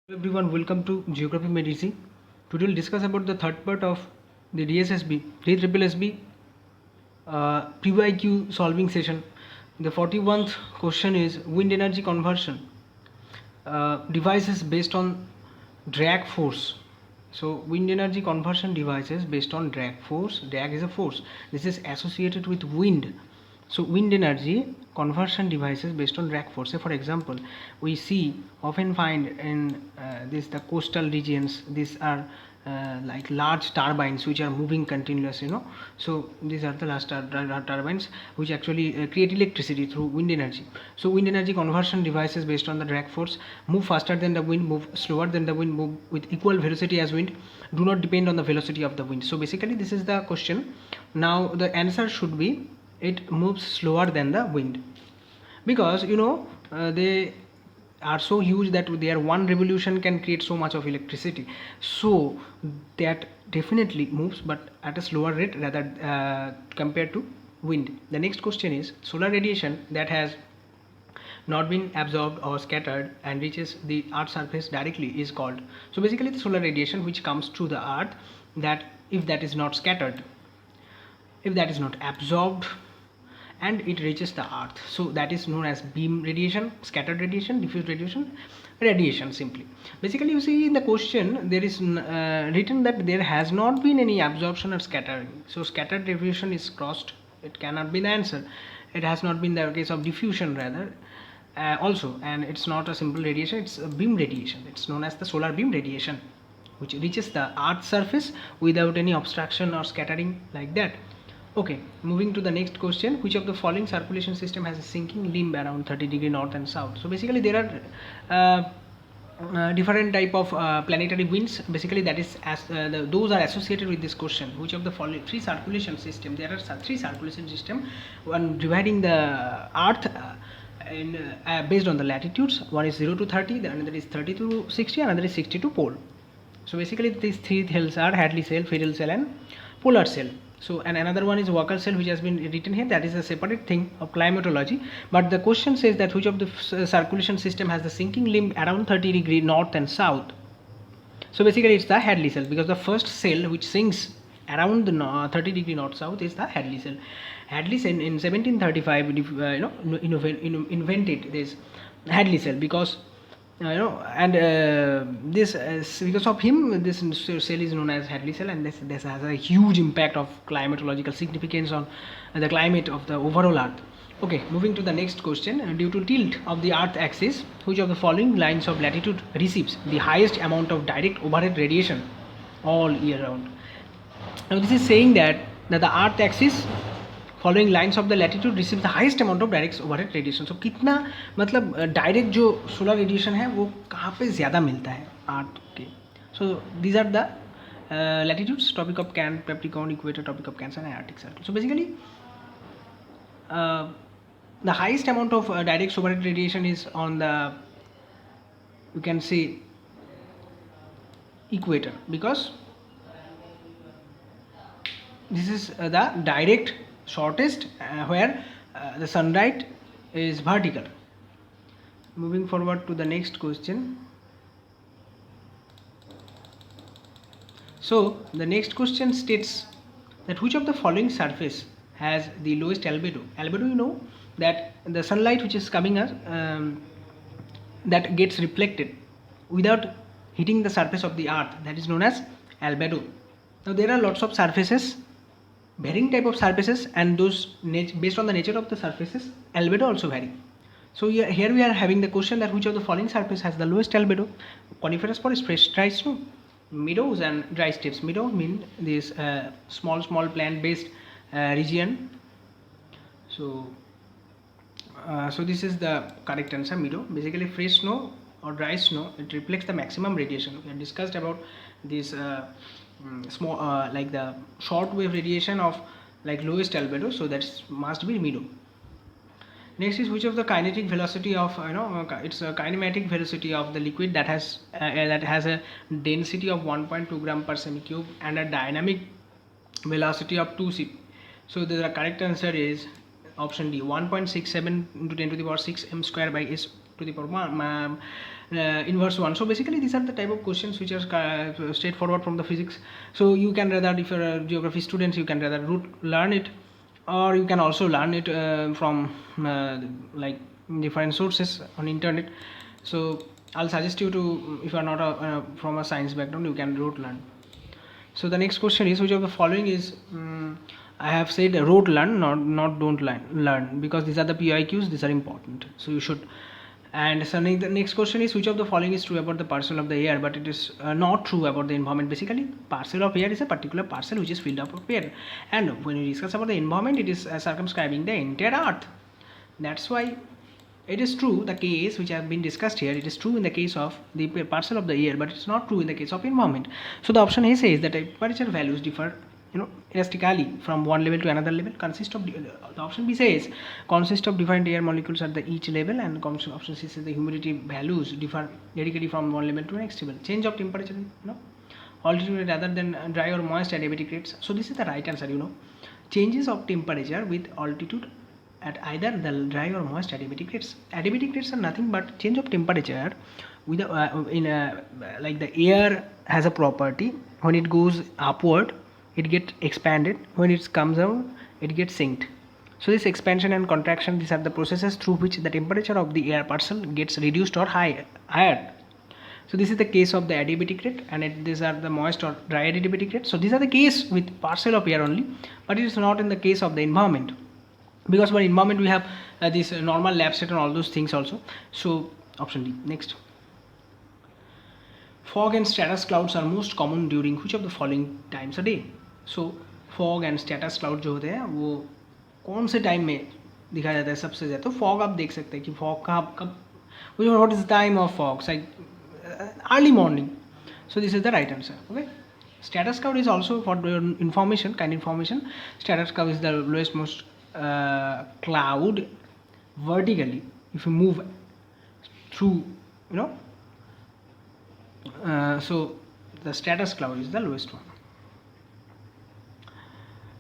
Hello everyone, welcome to Geography Medicine. Today we'll discuss about the third part of the DSSB, DSSB PYQ solving session. The 41st question is wind energy conversion devices based on drag force. So wind energy conversion devices based on drag force. Drag is a force. This is associated with wind. So wind energy conversion devices based on drag force. Say for example, we see often find in the coastal regions. These are like large turbines which are moving continuously. So these are the large turbines which actually create electricity through wind energy. So wind energy conversion devices based on the drag force move faster than the wind, move slower than the wind, move with equal velocity as wind, do not depend on the velocity of the wind. So basically this is the question. Now the answer should be it moves slower than the wind, because they are so huge that their one revolution can create so much of electricity. So that definitely moves, but at a slower rate rather compared to wind. The next question is solar radiation that has not been absorbed or scattered and reaches the earth's surface directly is called. So basically the solar radiation which comes to the earth, that if that is not scattered, if that is not absorbed, and it reaches the earth, so that is known as beam radiation, scattered radiation, diffuse radiation simply. Basically you see in the question there is written that there has not been any absorption or scattering, so scattered radiation is crossed, it cannot be the answer. It has not been the case of diffusion rather also, and it's not a simple radiation, it's a beam radiation. It's known as the solar beam radiation, which reaches the earth's surface without any obstruction or scattering like that. Okay, moving to the next question. Which of the following circulation system has a sinking limb around 30 degree north and south? So basically there are different type of planetary winds. Basically that is those are associated with this question. Which of the following three circulation system? There are three circulation system. One dividing the earth based on the latitudes. One is 0 to 30, the another is 30 to 60, another is 60 to pole. So basically these three cells are Hadley cell, Friedel cell and polar cell. So and another one is Walker cell, which has been written here, that is a separate thing of climatology. But the question says that which of the circulation system has the sinking limb around 30 degree north and south. So basically it's the Hadley cell, because the first cell which sinks around the 30 degree north south is the Hadley cell. Hadley cell in 1735 invented this Hadley cell, because this because of him this cell is known as Hadley cell, and this has a huge impact of climatological significance on the climate of the overall earth. Okay, moving to the next question. Due to tilt of the earth axis, which of the following lines of latitude receives the highest amount of direct overhead radiation all year round? Now this is saying that the earth axis following lines of the latitude receive the highest amount of direct overhead radiation. So कितना मतलब direct जो solar radiation है वो कहाँ पे ज़्यादा मिलता है अर्थ के. So these are the latitudes, tropic of Capricorn, equator, tropic of Cancer and Arctic circle. So basically the highest amount of direct overhead radiation is on the, you can say, equator, because this is the direct shortest where the sunlight is vertical. Moving forward to the next question. So the next question states that which of the following surface has the lowest albedo? Albedo, you know that the sunlight which is coming us that gets reflected without hitting the surface of the earth, that is known as albedo. Now there are lots of surfaces, varying type of surfaces, and those based on the nature of the surfaces albedo also vary. So here we are having the question that which of the following surface has the lowest albedo? Coniferous forest, fresh dry snow, meadows and dry steppes. Meadow mean this small plant based region. So this is the correct answer, meadow. Basically fresh snow or dry snow, it reflects the maximum radiation. We have discussed about this small like the short wave radiation of like lowest albedo, so that must be meadow. Next is which of the kinetic velocity of it's a kinematic velocity of the liquid that has a density of 1.2 gram per cm cube and a dynamic velocity of 2 c. So the correct answer is option D, 1.67 into 10 to the power 6 m square by s to the power inverse 1. So basically these are the type of questions which are straightforward from the physics. So you can rather, if you're a geography student, you can rather learn it, or you can also learn it from like different sources on internet. So I'll suggest you to, if you are not from a science background, you can rote learn. So the next question is, which of the following is I have said rote learn, not don't learn, because these are the PIQs, these are important, so you should. And so the next question is, which of the following is true about the parcel of the air, but it is not true about the environment. Basically, parcel of air is a particular parcel which is filled up with air, and when we discuss about the environment, it is circumscribing the entire earth. That's why it is true, the case which have been discussed here, it is true in the case of the parcel of the air, but it's not true in the case of environment. So the option A says that temperature values differ elastically from one level to another level. The option B says consist of different air molecules at the each level, and option C says the humidity values differ radically from one level to the next level. Change of temperature, altitude rather than dry or moist adiabatic rates. So this is the right answer. Changes of temperature with altitude at either the dry or moist adiabatic rates. Adiabatic rates are nothing but change of temperature with like the air has a property, when it goes upward it gets expanded, when it comes down it gets synced. So this expansion and contraction, these are the processes through which the temperature of the air parcel gets reduced or higher. So this is the case of the adiabatic rate, and these are the moist or dry adiabatic rate. So these are the case with parcel of air only, but it is not in the case of the environment, because for environment we have this normal lab set and all those things also. So option D. Next, fog and stratus clouds are most common during which of the following times a day. So fog and status cloud जो होते हैं वो कौन से time में दिखाया जाता है सबसे ज़्यादा. तो फॉग आप देख सकते हैं कि फॉग का कब, what is the time of fog, like early morning. So this is the right answer. Okay. Stratus cloud is also, for information, stratus cloud is the lowest most cloud vertically. If you move through, so the stratus cloud is the lowest one.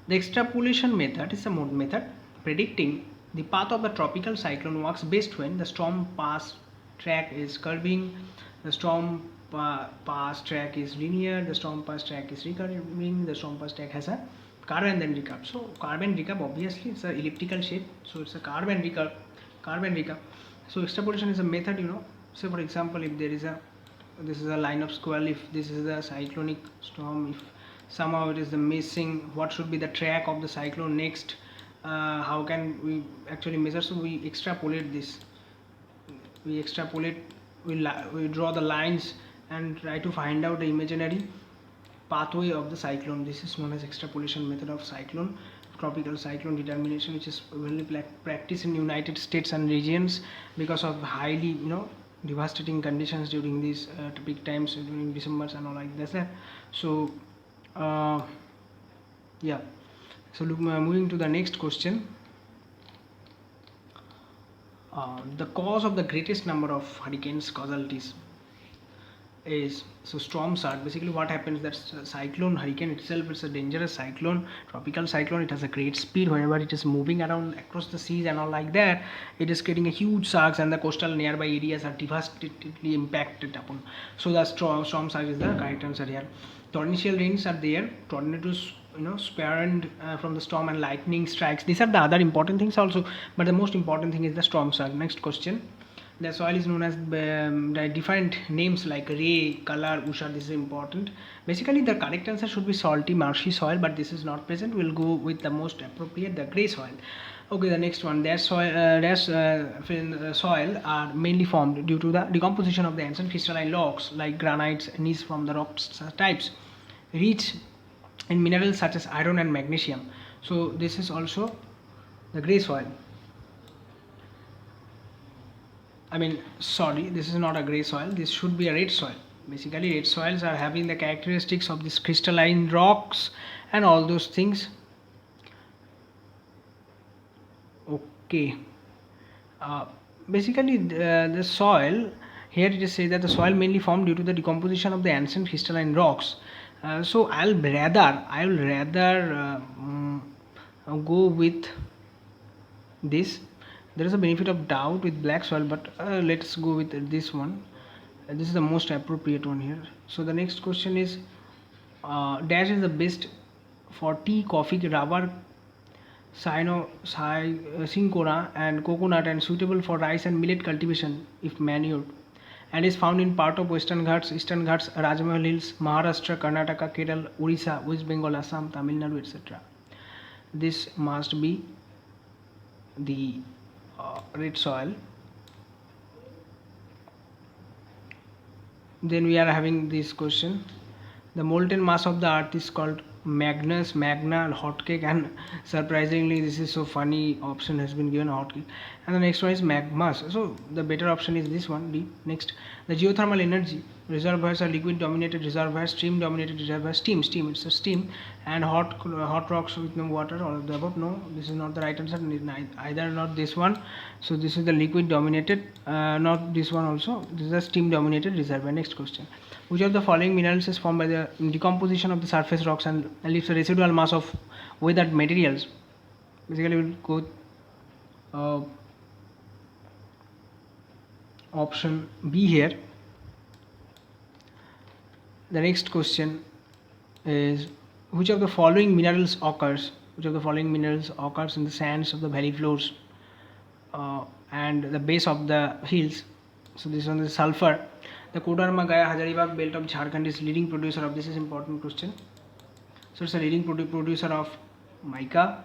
The extrapolation method is a method predicting the path of the tropical cyclone works best when the storm path track is curving, the storm path track is linear, the storm path track is recurving, the storm path track has a curve and then recurve. So curve and recurve, obviously it's a elliptical shape, so it's a curve and recurve. So extrapolation is a method, say for example, if there is this is a line of squall, if this is the cyclonic storm, if somehow it is the missing, what should be the track of the cyclone next, how can we actually measure? So we extrapolate this, we draw the lines and try to find out the imaginary pathway of the cyclone. This is known as extrapolation method of cyclone, tropical cyclone determination, which is really practiced in United States and regions because of highly devastating conditions during these peak times during December and all like that. So yeah, so moving to the next question. The cause of the greatest number of hurricanes casualties is, so storm surge. Basically what happens, that cyclone, hurricane itself is a dangerous cyclone, tropical cyclone. It has a great speed. Whenever it is moving around across the seas and all like that, it is creating a huge surge, and the coastal nearby areas are devastatingly impacted upon. So the storm surge is the correct answer here. Torrential rains are there, tornadoes spawned from the storm, and lightning strikes. These are the other important things also, but the most important thing is the storm surge. Next question. The soil is known as the different names like ray, color, usha. This is important. Basically the correct answer should be salty, marshy soil, but this is not present. We'll go with the most appropriate, the gray soil. Okay, the next one. Their soil are mainly formed due to the decomposition of the ancient crystalline rocks like granites, gneiss from the rock types, rich in minerals such as iron and magnesium. So this is also the gray soil. Sorry, this is not a gray soil, this should be a red soil. Basically red soils are having the characteristics of these crystalline rocks and all those things. Okay, basically the soil here, it is said that the soil mainly formed due to the decomposition of the ancient crystalline rocks. So I will rather go with this. there is a benefit of doubt with black soil, but let's go with this one. This is the most appropriate one here. So the next question is, dash is the best for tea, coffee, rubber, syncona and coconut, and suitable for rice and millet cultivation if manured, and is found in part of Western Ghats, Eastern Ghats, Rajmahal Hills, Maharashtra, Karnataka, Kerala, Orissa, West Bengal, Assam, Tamil Nadu, etc. This must be the red soil. Then we are having this question: the molten mass of the earth is called Magnus, Magna, and hotcake, and surprisingly this is so funny, option has been given hotcake. And the next one is magmas, so the better option is this one, D. Next, the geothermal energy reservoirs are liquid dominated reservoirs, steam dominated reservoirs, steam, it's a steam, and hot rocks with no water, all of the above. No, this is not the right answer, either not this one. So this is the liquid dominated, not this one also, this is the steam dominated reservoir. Next question: which of the following minerals is formed by the decomposition of the surface rocks and leaves a residual mass of weathered materials? Basically, we'll go option B here. The next question is, which of the following minerals occurs? Which of the following minerals occurs in the sands of the valley floors and the base of the hills? So this one is sulfur. The Kodarma Gaya Hazaribagh belt of Jharkhand is leading producer of, this is important question. So it's a leading producer of mica.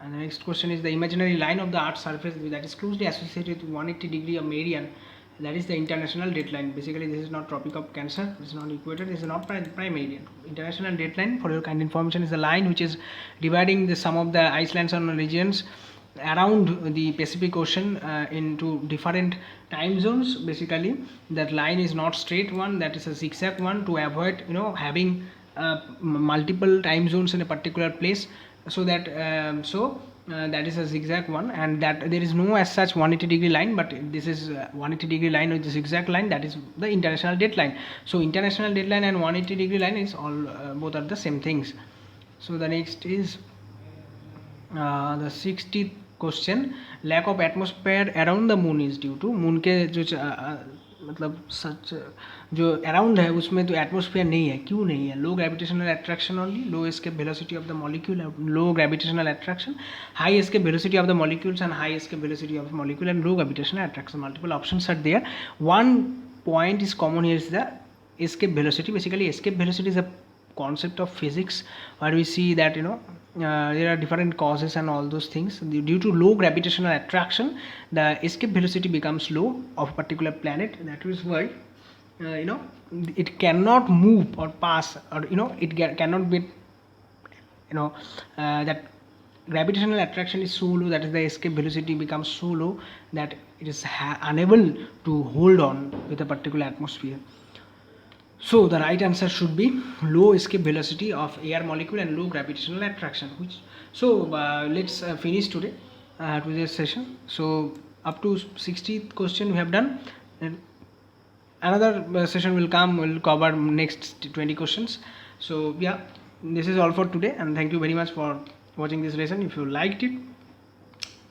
And the next question is, the imaginary line of the Earth's surface that is closely associated with 180 degree of meridian, that is the international dateline. Basically this is not Tropic of Cancer, this is not equator, this is not prime meridian. International dateline, for your kind information, is the line which is dividing the sum of the islands and regions around the Pacific Ocean into different time zones. Basically that line is not straight one, that is a zigzag one, to avoid having multiple time zones in a particular place. So that that is a zigzag one, and that there is no as such 180 degree line, but this is 180 degree line with the zigzag line, that is the international dateline. So international dateline and 180 degree line is all both are the same things. So the next is the 60th question: lack of atmosphere around the moon is due to, moon के जो मतलब सच जो around है उसमें तो atmosphere नहीं है, क्यों नहीं है? Low gravitational attraction only, low escape velocity of the molecule, low gravitational attraction, high escape velocity of the molecules and high escape velocity of molecule and low gravitational attraction. Multiple options are there. One point is common here is the escape velocity. Basically escape velocity is a concept of physics where we see that there are different causes and all those things. Due to low gravitational attraction, the escape velocity becomes low of a particular planet. That is why it cannot move or pass, or it cannot be that gravitational attraction is so low, that is the escape velocity becomes so low that it is unable to hold on with a particular atmosphere. So the right answer should be low escape velocity of air molecule and low gravitational attraction. Let's finish today today's session. So up to 60th question we have done, and another session will come, will cover next 20 questions. So yeah, this is all for today, and thank you very much for watching this lesson. If you liked it,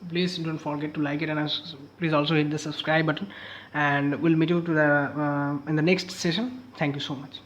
please don't forget to like it, and please also hit the subscribe button, and we'll meet you to the in the next session. Thank you so much.